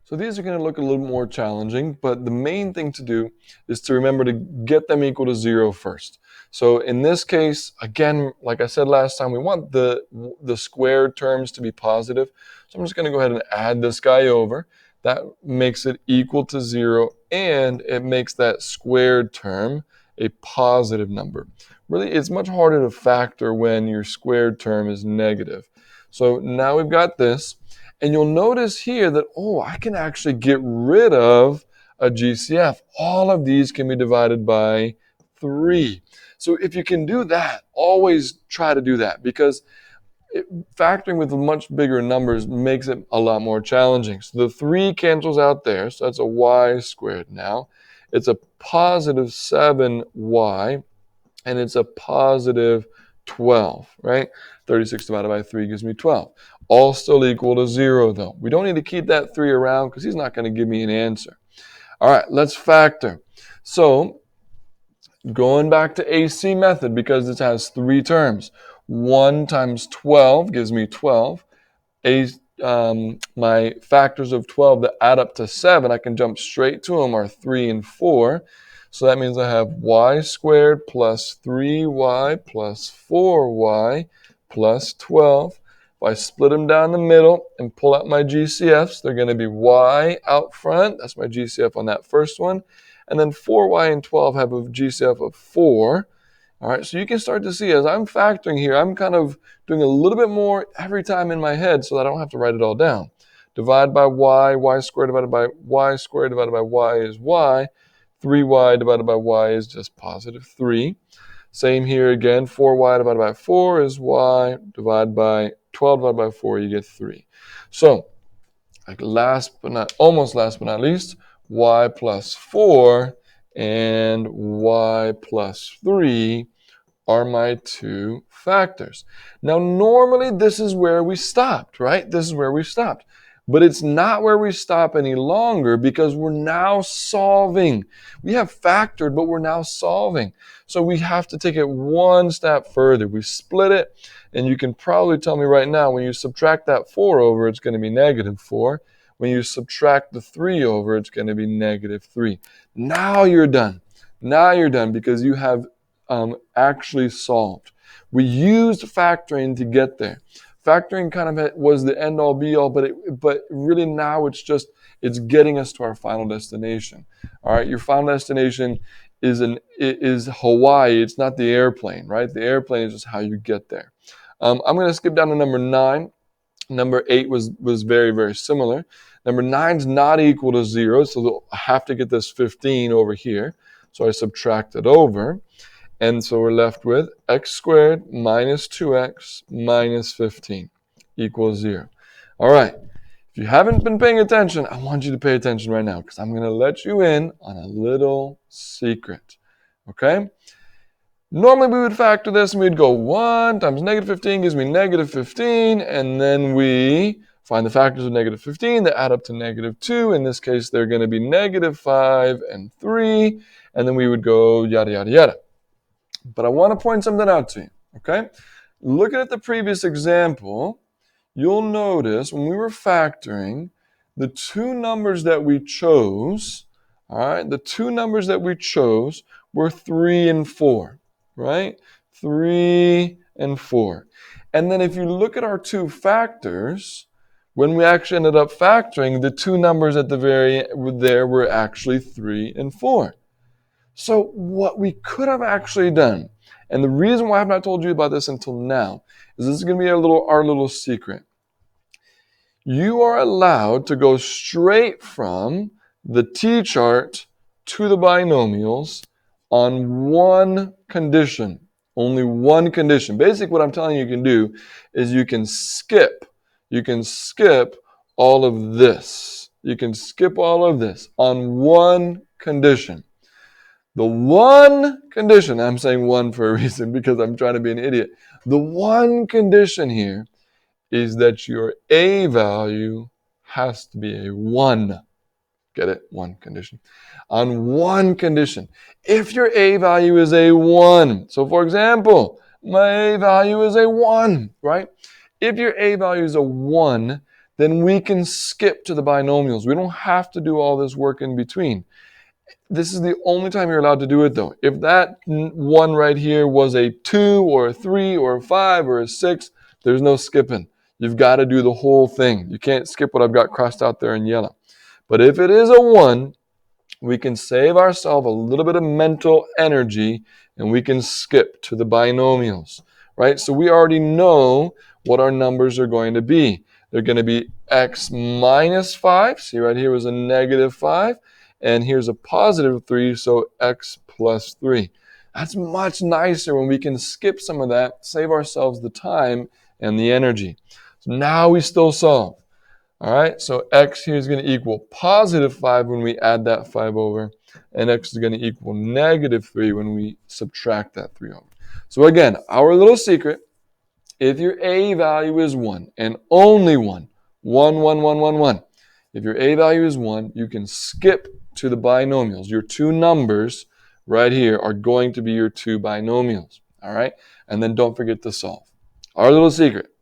So these are going to look a little more challenging, but the main thing to do is to remember to get them equal to 0 first. So in this case, again, like I said last time, we want the squared terms to be positive. So I'm just going to go ahead and add this guy over. That makes it equal to 0, and it makes that squared term a positive number. Really, it's much harder to factor when your squared term is negative. So now we've got this. And you'll notice here that, I can actually get rid of a GCF. All of these can be divided by 3. So if you can do that, always try to do that, because factoring with much bigger numbers makes it a lot more challenging. So the 3 cancels out there, so that's a y squared now. It's a positive 7y, and it's a positive 12, right? 36 divided by 3 gives me 12. All still equal to 0, though. We don't need to keep that 3 around because he's not going to give me an answer. All right, let's factor. So going back to AC method, because this has 3 terms. 1 times 12 gives me 12. My factors of 12 that add up to 7, I can jump straight to them, are 3 and 4. So that means I have y squared plus 3y plus 4y plus 12. If I split them down the middle and pull out my GCFs, they're going to be y out front. That's my GCF on that first one. And then 4y and 12 have a GCF of 4. All right, so you can start to see as I'm factoring here, I'm kind of doing a little bit more every time in my head so that I don't have to write it all down. Divide by y squared divided by y squared divided by y is y. 3y divided by y is just positive 3. Same here again, 4y divided by 4 is y. Divide by 12 divided by 4, you get 3. So, almost last but not least, y plus 4 and y plus 3 are my 2 factors. Now, normally this is where we stopped, right? This is where we stopped. But it's not where we stop any longer because we're now solving. We have factored, but we're now solving. So we have to take it one step further. We split it, and you can probably tell me right now, when you subtract that 4 over, it's going to be negative 4. When you subtract the 3 over, it's going to be negative 3. Now you're done. Now you're done because you have actually solved. We used factoring to get there. Factoring kind of was the end all be all, but really now it's getting us to our final destination. All right, your final destination is Hawaii. It's not the airplane, right? The airplane is just how you get there. I'm going to skip down to number 9. Number 8 was very, very similar. Number 9 is not equal to 0, so I have to get this 15 over here. So I subtract it over. And so we're left with x squared minus 2x minus 15 equals 0. All right. If you haven't been paying attention, I want you to pay attention right now because I'm going to let you in on a little secret. Okay? Normally we would factor this and we'd go 1 times negative 15 gives me negative 15. And then we find the factors of negative 15 that add up to negative 2. In this case, they're going to be negative 5 and 3. And then we would go yada, yada, yada. But I want to point something out to you, okay? Looking at the previous example, you'll notice when we were factoring, the 2 numbers that we chose, all right, the 2 numbers that we chose were 3 and 4, right? 3 and 4. And then if you look at our 2 factors, when we actually ended up factoring, the 2 numbers at the very there were actually 3 and 4. So what we could have actually done, and the reason why I've not told you about this until now, is this is going to be our little secret. You are allowed to go straight from the t-chart to the binomials on one condition, only one condition. Basically, what I'm telling you can do is you can skip all of this. You can skip all of this on one condition. The one condition, I'm saying one for a reason because I'm trying to be an idiot. The one condition here is that your A value has to be a 1. Get it? One condition. On one condition. If your A value is a 1, so for example, my A value is a 1, right? If your A value is a 1, then we can skip to the binomials. We don't have to do all this work in between. This is the only time you're allowed to do it, though. If that one right here was a 2 or a 3 or a 5 or a 6, there's no skipping. You've got to do the whole thing. You can't skip what I've got crossed out there in yellow. But if it is a 1, we can save ourselves a little bit of mental energy and we can skip to the binomials, right? So we already know what our numbers are going to be. They're going to be x minus 5. See right here was a negative 5. And here's a positive 3, so x plus 3. That's much nicer when we can skip some of that, save ourselves the time and the energy. So now we still solve. All right, so x here is going to equal positive 5 when we add that 5 over, and x is going to equal negative 3 when we subtract that 3 over. So again, our little secret, if your a value is 1 and only 1, 1, 1, 1, 1, 1, if your a value is 1, you can skip to the binomials. Your two numbers right here are going to be your two binomials, all right? And then don't forget to solve. Our little secret.